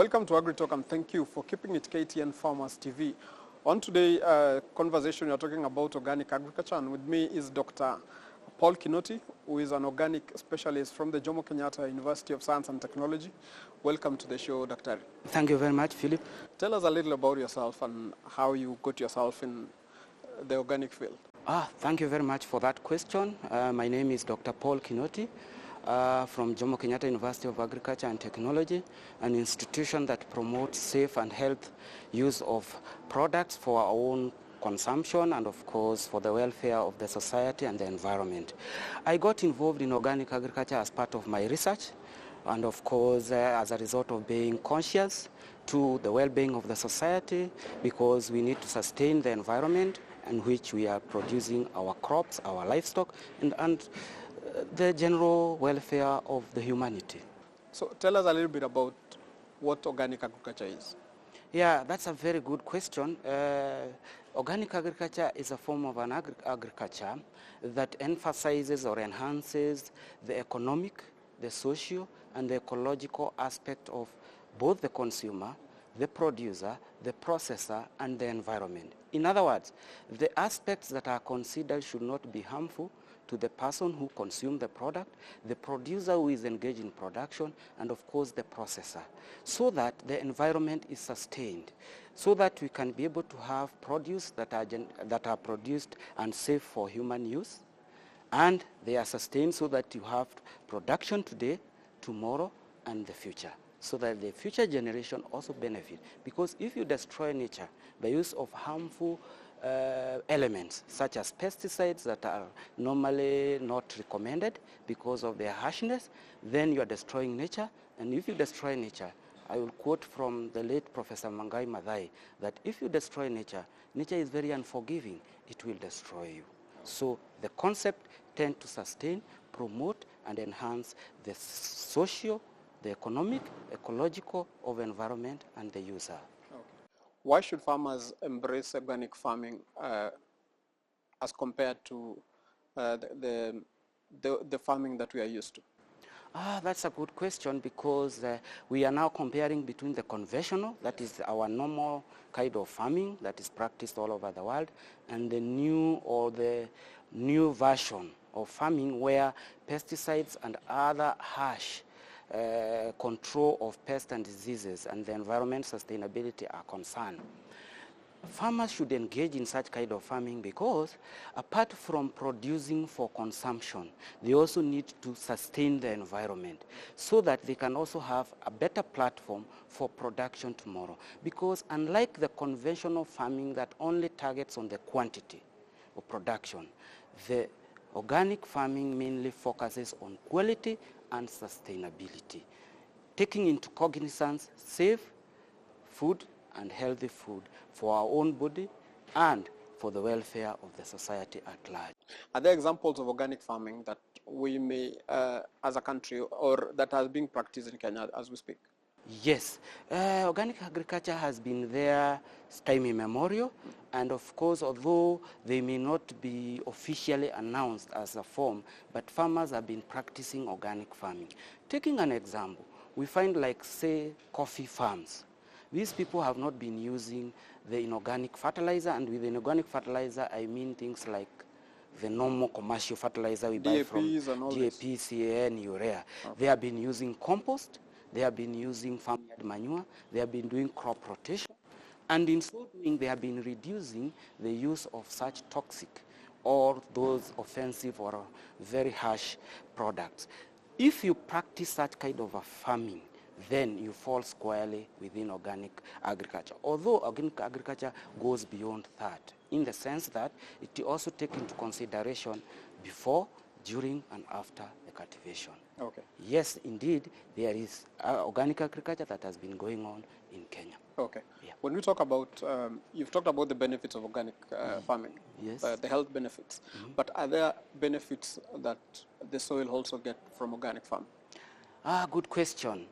Welcome to AgriTalk and thank you for keeping it KTN Farmers TV. On today's conversation, we are talking about organic agriculture, and with me is Dr. Paul Kinoti, who is an organic specialist from the Jomo Kenyatta University of Science and Technology. Welcome to the show, Dr. Thank you very much, Philip. Tell us a little about yourself and how you got yourself in the organic field. Thank you very much for that question. My name is Dr. Paul Kinoti from Jomo Kenyatta University of Agriculture and Technology, an institution that promotes safe and health use of products for our own consumption and, of course, for the welfare of the society and the environment. I got involved in organic agriculture as part of my research and, of course, as a result of being conscious to the well-being of the society, because we need to sustain the environment in which we are producing our crops, our livestock, and the general welfare of the humanity. So tell us a little bit about what organic agriculture is. Yeah, that's a very good question. Organic agriculture is a form of an agriculture that emphasizes or enhances the economic, the socio, and the ecological aspect of both the consumer, the producer, the processor, and the environment. In other words, the aspects that are considered should not be harmful to the person who consumes the product, the producer who is engaged in production, and of course the processor, so that the environment is sustained, so that we can be able to have produce that are produced and safe for human use, and they are sustained so that you have production today, tomorrow, and the future, so that the future generation also benefit. Because if you destroy nature by use of harmful elements such as pesticides that are normally not recommended because of their harshness, then you are destroying nature. And if you destroy nature, I will quote from the late Professor Mangai Maathai, that if you destroy nature, nature is very unforgiving. It will destroy you. So the concept tends to sustain, promote, and enhance the social, the economic, ecological of environment and the user. Why should farmers embrace organic farming as compared to the farming that we are used to? That's a good question, because we are now comparing between the conventional, that is our normal kind of farming that is practiced all over the world, and the new version of farming where pesticides and other harsh control of pests and diseases and the environment sustainability are concerned. Farmers should engage in such kind of farming because apart from producing for consumption, they also need to sustain the environment so that they can also have a better platform for production tomorrow. Because unlike the conventional farming that only targets on the quantity of production, the organic farming mainly focuses on quality and sustainability, taking into cognizance safe food and healthy food for our own body and for the welfare of the society at large. Are there examples of organic farming that we may, as a country, or that has been practiced in Kenya as we speak? Yes, organic agriculture has been there time immemorial, and of course, although they may not be officially announced as a form, but farmers have been practicing organic farming. Taking an example, we find like, say, coffee farms. These people have not been using the inorganic fertilizer, and with inorganic fertilizer, I mean things like the normal commercial fertilizer we buy from DAP, CAN, urea. Okay. They have been using compost. They have been using farmyard manure. They have been doing crop rotation. And in so doing, they have been reducing the use of such toxic or those offensive or very harsh products. If you practice such kind of a farming, then you fall squarely within organic agriculture. Although organic agriculture goes beyond that, in the sense that it also takes into consideration before, during, and after the cultivation. Okay. Yes, indeed, there is organic agriculture that has been going on in Kenya. Okay. Yeah. When we talk about, you've talked about the benefits of organic farming, yes, the health benefits, but are there benefits that the soil also get from organic farming? Good question.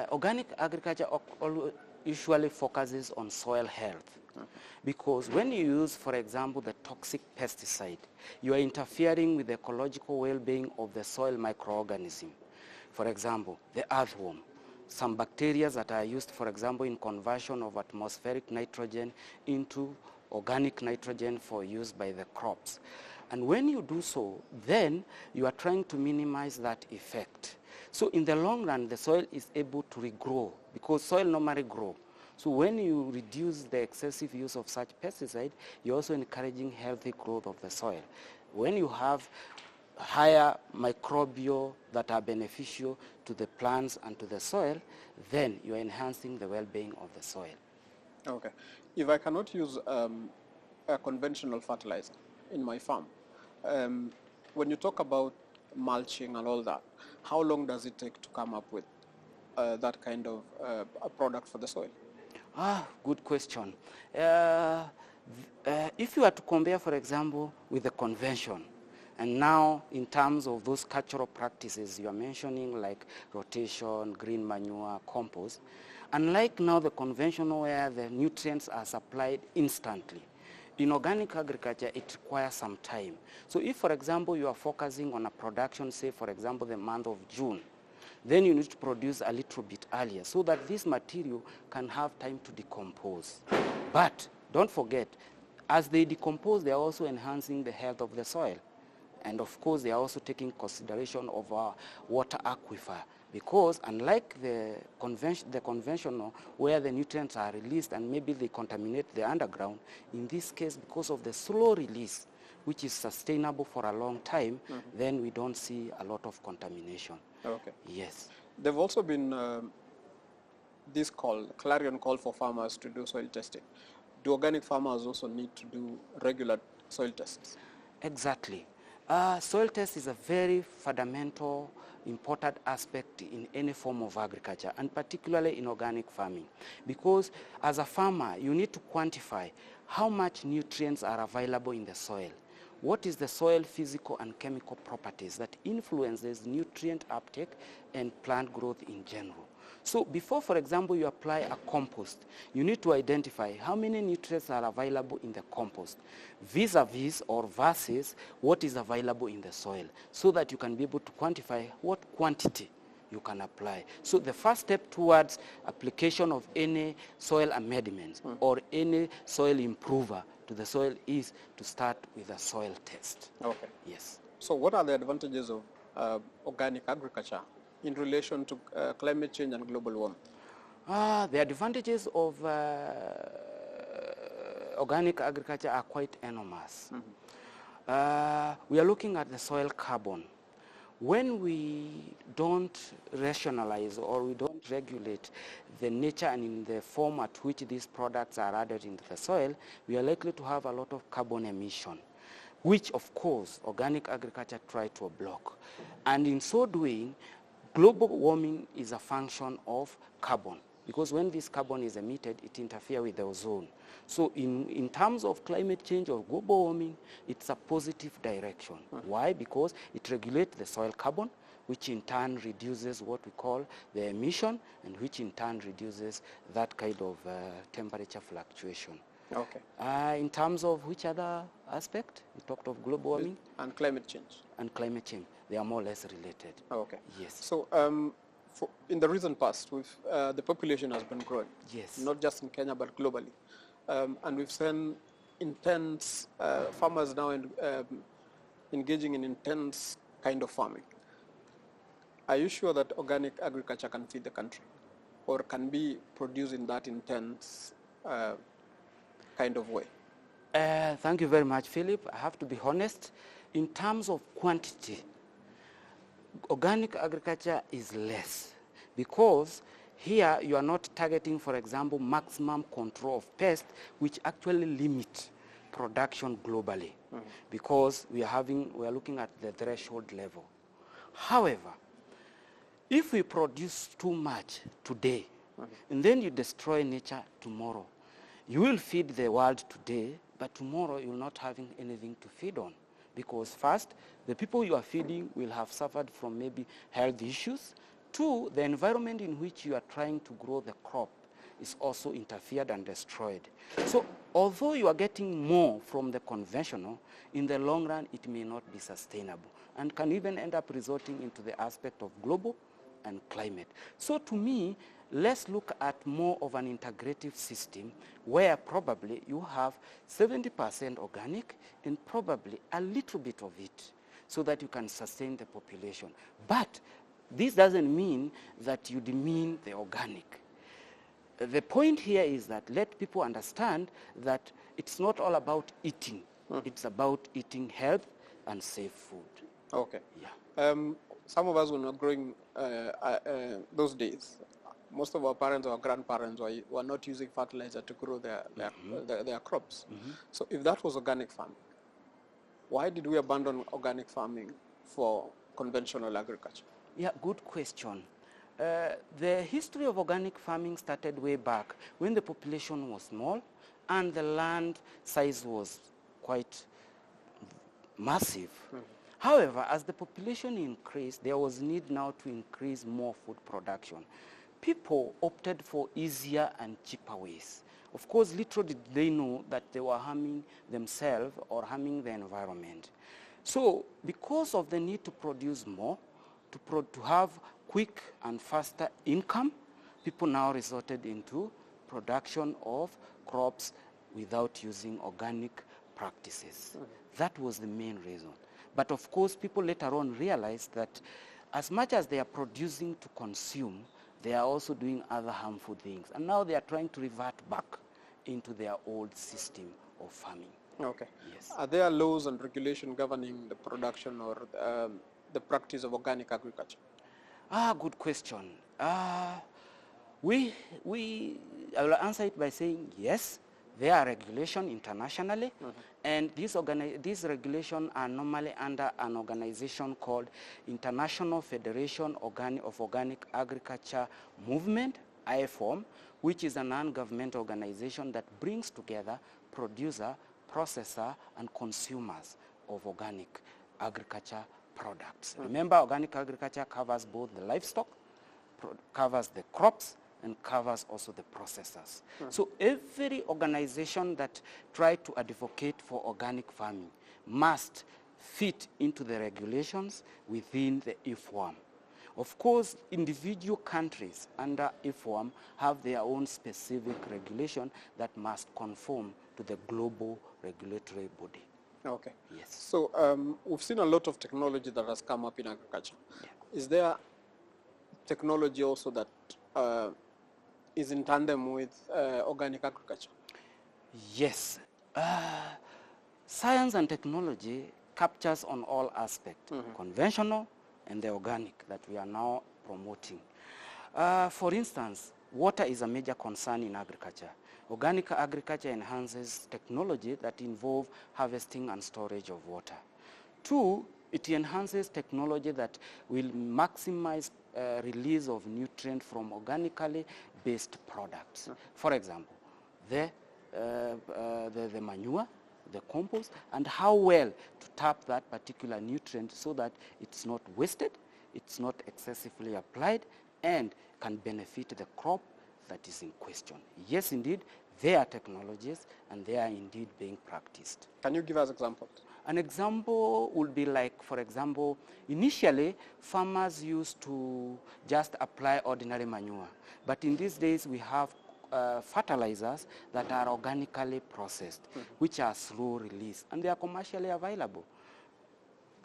Organic agriculture usually focuses on soil health. Okay. Because when you use, for example, the toxic pesticide, you are interfering with the ecological well-being of the soil microorganism. For example, the earthworm. some bacteria that are used, for example, in conversion of atmospheric nitrogen into organic nitrogen for use by the crops. And when you do so, then you are trying to minimize that effect. So in the long run, the soil is able to regrow because soil normally grows. So when you reduce the excessive use of such pesticide, you're also encouraging healthy growth of the soil. When you have higher microbial that are beneficial to the plants and to the soil, then you're enhancing the well-being of the soil. Okay. If I cannot use a conventional fertilizer in my farm, when you talk about mulching and all that, how long does it take to come up with that kind of a product for the soil? Good question. If you are to compare, for example, with the convention, and now in terms of those cultural practices you are mentioning, like rotation, green manure, compost, unlike now the conventional where the nutrients are supplied instantly, in organic agriculture, it requires some time. So if, for example, you are focusing on a production, say, for example, the month of June, then you need to produce a little bit earlier so that this material can have time to decompose. But don't forget, as they decompose, they are also enhancing the health of the soil. And of course, they are also taking consideration of our water aquifer, because unlike the conventional where the nutrients are released and maybe they contaminate the underground, in this case, because of the slow release, which is sustainable for a long time, then we don't see a lot of contamination. Okay. Yes. There've also been this clarion call for farmers to do soil testing. Do organic farmers also need to do regular soil tests? Exactly. Soil test is a very fundamental, important aspect in any form of agriculture, and particularly in organic farming. Because as a farmer, you need to quantify how much nutrients are available in the soil. What is the soil physical and chemical properties that influences nutrient uptake and plant growth in general? So before, for example, you apply a compost, you need to identify how many nutrients are available in the compost vis-a-vis or versus what is available in the soil, so that you can be able to quantify what quantity you can apply. So the first step towards application of any soil amendments or any soil improver to the soil is to start with a soil test. Okay. Yes. So what are the advantages of organic agriculture in relation to climate change and global warming? The advantages of organic agriculture are quite enormous. We are looking at the soil carbon. When we don't rationalize or we don't regulate the nature and in the form at which these products are added into the soil, we are likely to have a lot of carbon emission, which of course organic agriculture tries to block. And in so doing, global warming is a function of carbon, because when this carbon is emitted, it interferes with the ozone. So in terms of climate change or global warming, it's a positive direction. Why? Because it regulates the soil carbon, which in turn reduces what we call the emission, and which in turn reduces that kind of temperature fluctuation. Okay. In terms of which other aspect? We talked of global warming. And climate change. And climate change. They are more or less related. Okay. Yes. So in the recent past, the population has been growing. Yes. Not just in Kenya, but globally. And we've seen intense farmers now engaging in intense kind of farming. Are you sure that organic agriculture can feed the country, or can be produced in that intense kind of way? Thank you very much, Philip. I have to be honest. In terms of quantity, organic agriculture is less, because here you are not targeting, for example, maximum control of pests, which actually limit production globally, because we are looking at the threshold level. However, if we produce too much today, and then you destroy nature tomorrow, you will feed the world today, but tomorrow you're not having anything to feed on. Because first, the people you are feeding will have suffered from maybe health issues. Two, the environment in which you are trying to grow the crop is also interfered and destroyed. So although you are getting more from the conventional, in the long run it may not be sustainable and can even end up resulting into the aspect of global and climate. So to me, let's look at more of an integrative system where probably you have 70% organic and probably a little bit of it so that you can sustain the population. But this doesn't mean that you demean the organic. The point here is that let people understand that it's not all about eating. It's about eating health and safe food. Okay. Yeah. Some of us were not growing those days. Most of our parents or grandparents were not using fertilizer to grow their crops. So if that was organic farming, why did we abandon organic farming for conventional agriculture? Yeah, good question. The history of organic farming started way back when the population was small and the land size was quite massive. However, as the population increased, there was need now to increase more food production. People opted for easier and cheaper ways. Of course, little did they know that they were harming themselves or harming the environment. So, because of the need to produce more, to have quick and faster income, people now resorted into production of crops without using organic practices. That was the main reason. But of course, people later on realized that as much as they are producing to consume, they are also doing other harmful things. And now they are trying to revert back into their old system of farming. Okay. Yes. Are there laws and regulation governing the production or the practice of organic agriculture? Good question. I will answer it by saying yes, there are regulations internationally, and these regulations are normally under an organization called International Federation of Organic Agriculture Movement, IFOM, which is a non-governmental organization that brings together producer, processor, and consumers of organic agriculture products. Remember, organic agriculture covers both the livestock, covers the crops, and covers also the processors. So every organization that tries to advocate for organic farming must fit into the regulations within the IFOM. Of course, individual countries under IFOM have their own specific regulation that must conform to the global regulatory body. Okay. Yes. So we've seen a lot of technology that has come up in agriculture. Yeah. Is there technology also that is in tandem with organic agriculture? Yes. Science and technology captures on all aspects, conventional and the organic that we are now promoting. For instance, water is a major concern in agriculture. Organic agriculture enhances technology that involve harvesting and storage of water. 2, it enhances technology that will maximize release of nutrients from organically based products. For example, the manure, the compost, and how well to tap that particular nutrient so that it's not wasted, it's not excessively applied, and can benefit the crop that is in question. Yes, indeed, there are technologies and they are indeed being practiced. Can you give us examples? An example would be like, for example, initially farmers used to just apply ordinary manure. But in these days we have fertilizers that are organically processed, which are slow release, and they are commercially available.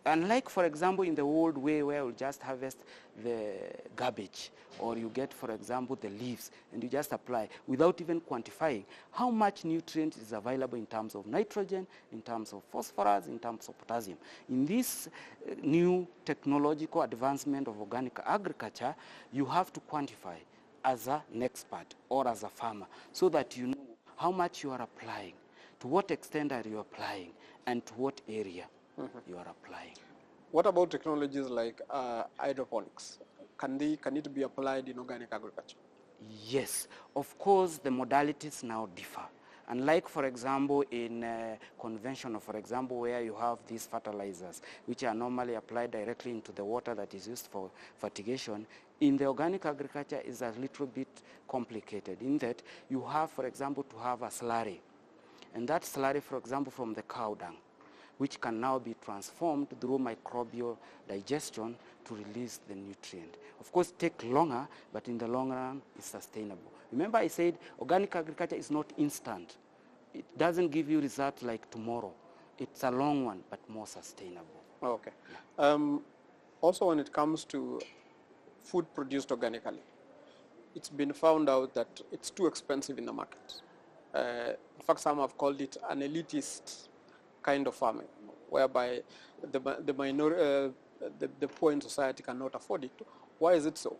Unlike, for example, in the old way where you just harvest the garbage, or you get, for example, the leaves, and you just apply without even quantifying how much nutrient is available in terms of nitrogen, in terms of phosphorus, in terms of potassium. In this new technological advancement of organic agriculture, you have to quantify as an expert or as a farmer so that you know how much you are applying, to what extent are you applying, and to what area you are applying. What about technologies like hydroponics? Can it be applied in organic agriculture? Yes, of course the modalities now differ. Unlike, for example, in conventional, for example, where you have these fertilizers, which are normally applied directly into the water that is used for fertigation, in the organic agriculture is a little bit complicated in that you have, for example, to have a slurry. And that slurry, for example, from the cow dung. which can now be transformed through microbial digestion to release the nutrient. Of course, it takes longer, but in the long run, it's sustainable. Remember I said organic agriculture is not instant. It doesn't give you results like tomorrow. It's a long one, but more sustainable. Okay. Also, when it comes to food produced organically, it's been found out that it's too expensive in the market. In fact, some have called it an elitist kind of farming, whereby the poor in society cannot afford it. Why is it so?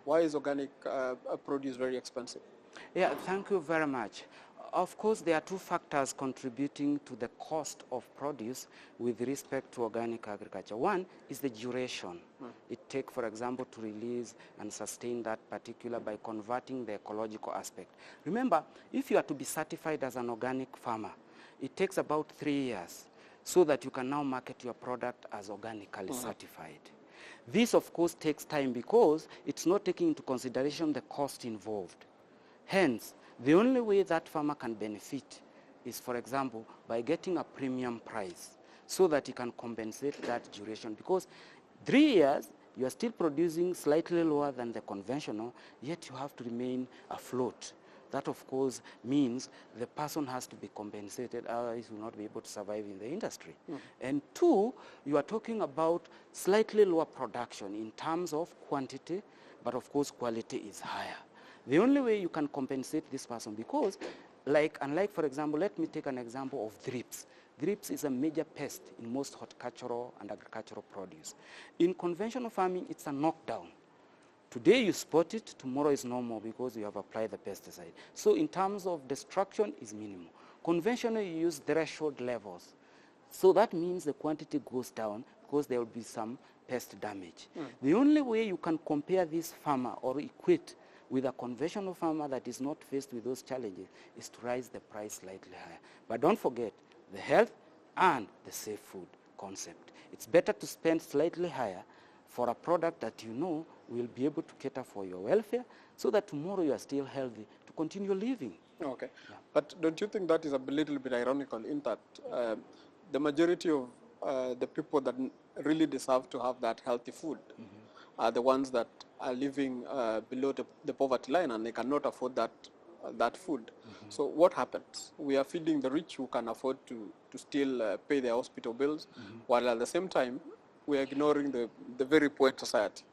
Why is organic produce very expensive? Yeah, thank you very much. Of course, there are two factors contributing to the cost of produce with respect to organic agriculture. One is the duration. It takes, for example, to release and sustain that particular by converting the ecological aspect. Remember, if you are to be certified as an organic farmer, it takes about 3 years so that you can now market your product as organically certified. This, of course, takes time because it's not taking into consideration the cost involved. Hence, the only way that farmer can benefit is, for example, by getting a premium price so that he can compensate that duration. Because 3 years, you are still producing slightly lower than the conventional, yet you have to remain afloat. That, of course, means the person has to be compensated, otherwise he will not be able to survive in the industry. And two, you are talking about slightly lower production in terms of quantity, but of course quality is higher. The only way you can compensate this person, because unlike, for example, let me take an example of thrips. Thrips is a major pest in most horticultural and agricultural produce. In conventional farming, it's a knockdown. Today you spot it, tomorrow is no more because you have applied the pesticide. So in terms of destruction is minimal. Conventionally you use threshold levels. So that means the quantity goes down because there will be some pest damage. The only way you can compare this farmer or equate with a conventional farmer that is not faced with those challenges is to raise the price slightly higher. But don't forget the health and the safe food concept. It's better to spend slightly higher for a product that you know will be able to cater for your welfare so that tomorrow you are still healthy to continue living. Okay. Yeah. But don't you think that is a little bit ironical in that the majority of the people that really deserve to have that healthy food are the ones that are living below the poverty line and they cannot afford that food. So what happens? We are feeding the rich who can afford to still pay their hospital bills, while at the same time we are ignoring the very poor in society.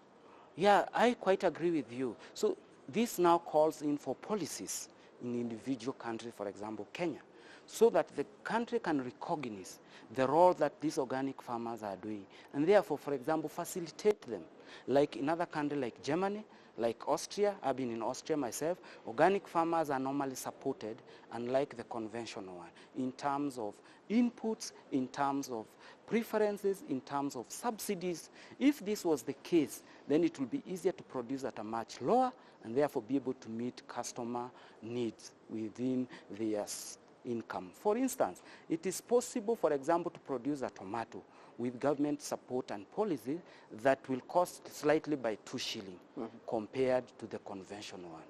Yeah, I quite agree with you. So this now calls in for policies in individual countries, for example, Kenya, so that the country can recognize the role that these organic farmers are doing, and therefore, for example, facilitate them. Like in other countries like Germany, like Austria, I've been in Austria myself, organic farmers are normally supported, unlike the conventional one, in terms of inputs, in terms of preferences, in terms of subsidies. If this was the case, then it will be easier to produce at a much lower and therefore be able to meet customer needs within their income. For instance, it is possible, for example, to produce a tomato with government support and policy that will cost slightly by 2 shillings compared to the conventional one.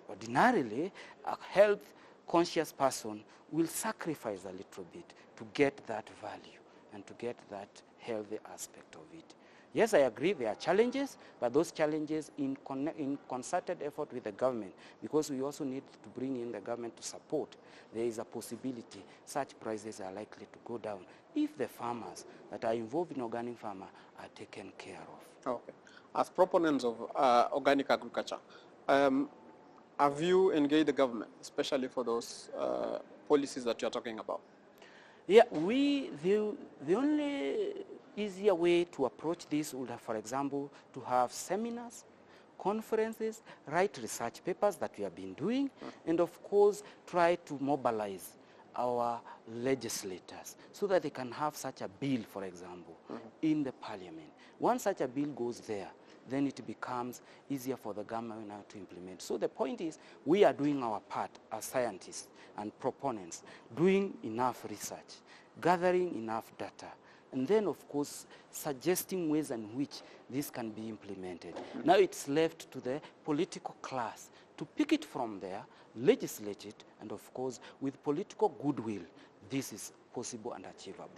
Ordinarily, a health-conscious person will sacrifice a little bit to get that value and to get that healthy aspect of it. Yes, I agree there are challenges, but those challenges in concerted effort with the government, because we also need to bring in the government to support, there is a possibility such prices are likely to go down if the farmers that are involved in organic farming are taken care of. Okay. As proponents of organic agriculture, have you engaged the government, especially for those policies that you're talking about? Yeah, the only easier way to approach this would have, for example, to have seminars, conferences, write research papers that we have been doing, and of course try to mobilize our legislators so that they can have such a bill, for example, in the parliament. Once such a bill goes there, then it becomes easier for the government now to implement. So the point is, we are doing our part as scientists and proponents, doing enough research, gathering enough data, and then, of course, suggesting ways in which this can be implemented. Now it's left to the political class to pick it from there, legislate it, and of course, with political goodwill, this is possible and achievable.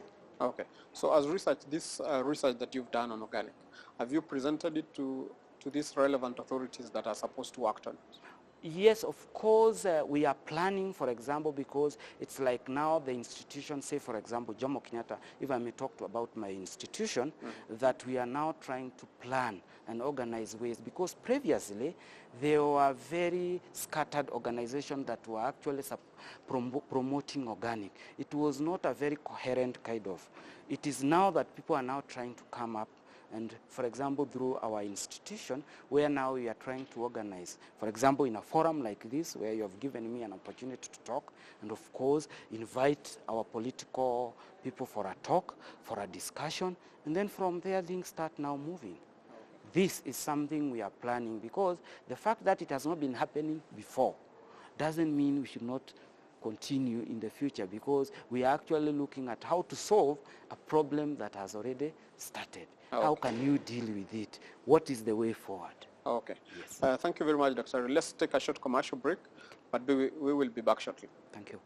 Okay. So as research, this research that you've done on organic, have you presented it to these relevant authorities that are supposed to act on it? Yes, of course, we are planning, for example, because it's like now the institution, say, for example, Jomo Kenyatta, if I may talk about my institution, that we are now trying to plan and organize ways, because previously there were very scattered organizations that were actually promoting organic. It was not a very coherent kind of. It is now that people are now trying to come up, and for example, through our institution, where now we are trying to organize, for example, in a forum like this, where you have given me an opportunity to talk, and of course, invite our political people for a talk, for a discussion, and then from there, things start now moving. This is something we are planning, because the fact that it has not been happening before doesn't mean we should not continue in the future, because we are actually looking at how to solve a problem that has already started. Okay. How can you deal with it? What is the way forward? Okay. Yes. Thank you very much, Dr. Let's take a short commercial break, but we will be back shortly. Thank you.